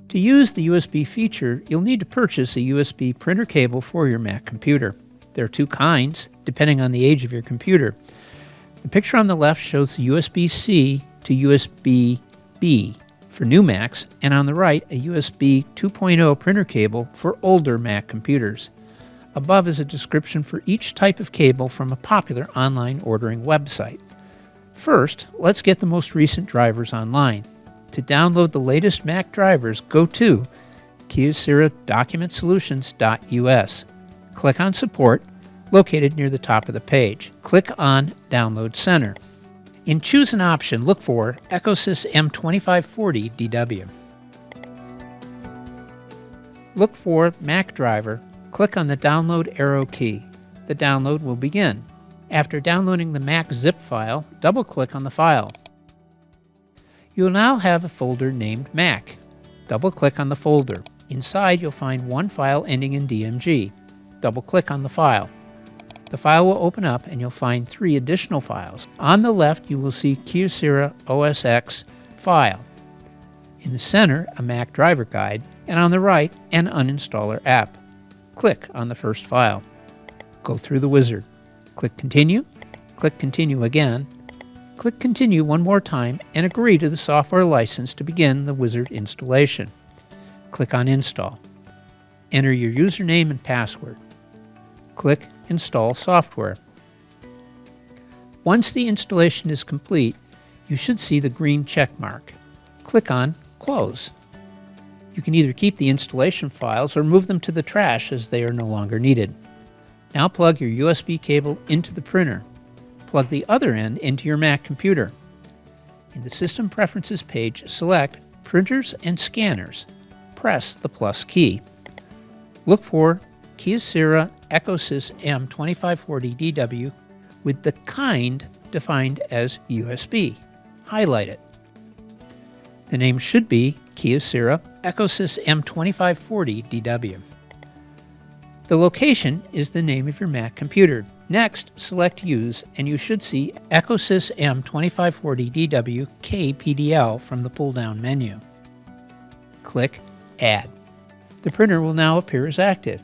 To use the USB feature, you'll need to purchase a USB printer cable for your Mac computer. There are two kinds, depending on the age of your computer. The picture on the left shows the USB-C to USB-B for new Macs, and on the right, a USB 2.0 printer cable for older Mac computers. Above is a description for each type of cable from a popular online ordering website. First, let's get the most recent drivers online. To download the latest Mac drivers, go to kyocera.documentsolutions.us. Click on Support, located near the top of the page. Click on Download Center. In Choose an Option, look for Ecosys M2540dw. Look for Mac driver. Click on the Download arrow key. The download will begin. After downloading the Mac zip file, double-click on the file. You will now have a folder named Mac. Double-click on the folder. Inside, you'll find one file ending in DMG. Double-click on the file. The file will open up and you'll find 3 additional files. On the left, you will see Kyocera OS file. In the center, a Mac driver guide, and on the right, an uninstaller app. Click on the first file. Go through the wizard. Click Continue. Click Continue again. Click Continue one more time and agree to the software license to begin the wizard installation. Click on Install. Enter your username and password. Click Install Software. Once the installation is complete, you should see the green check mark. Click on Close. You can either keep the installation files or move them to the trash as they are no longer needed. Now plug your USB cable into the printer. Plug the other end into your Mac computer. In the System Preferences page, select Printers and Scanners. Press the plus key. Look for Kyocera Ecosys M2540dw with the kind defined as USB. Highlight it. The name should be Kyocera Ecosys M2540dw. The location is the name of your Mac computer. Next, select Use, and you should see Ecosys M2540dw KPDL from the pull-down menu. Click Add. The printer will now appear as active.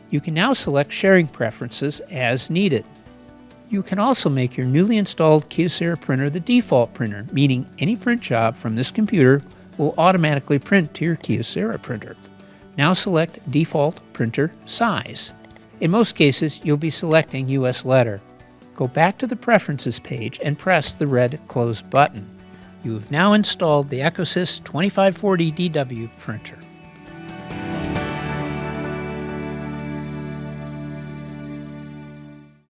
You can now select sharing preferences as needed. You can also make your newly installed Kyocera printer the default printer, meaning any print job from this computer will automatically print to your Kyocera printer. Now select Default Printer Size. In most cases, you'll be selecting US letter. Go back to the Preferences page and press the red Close button. You have now installed the Ecosys 2540dw printer.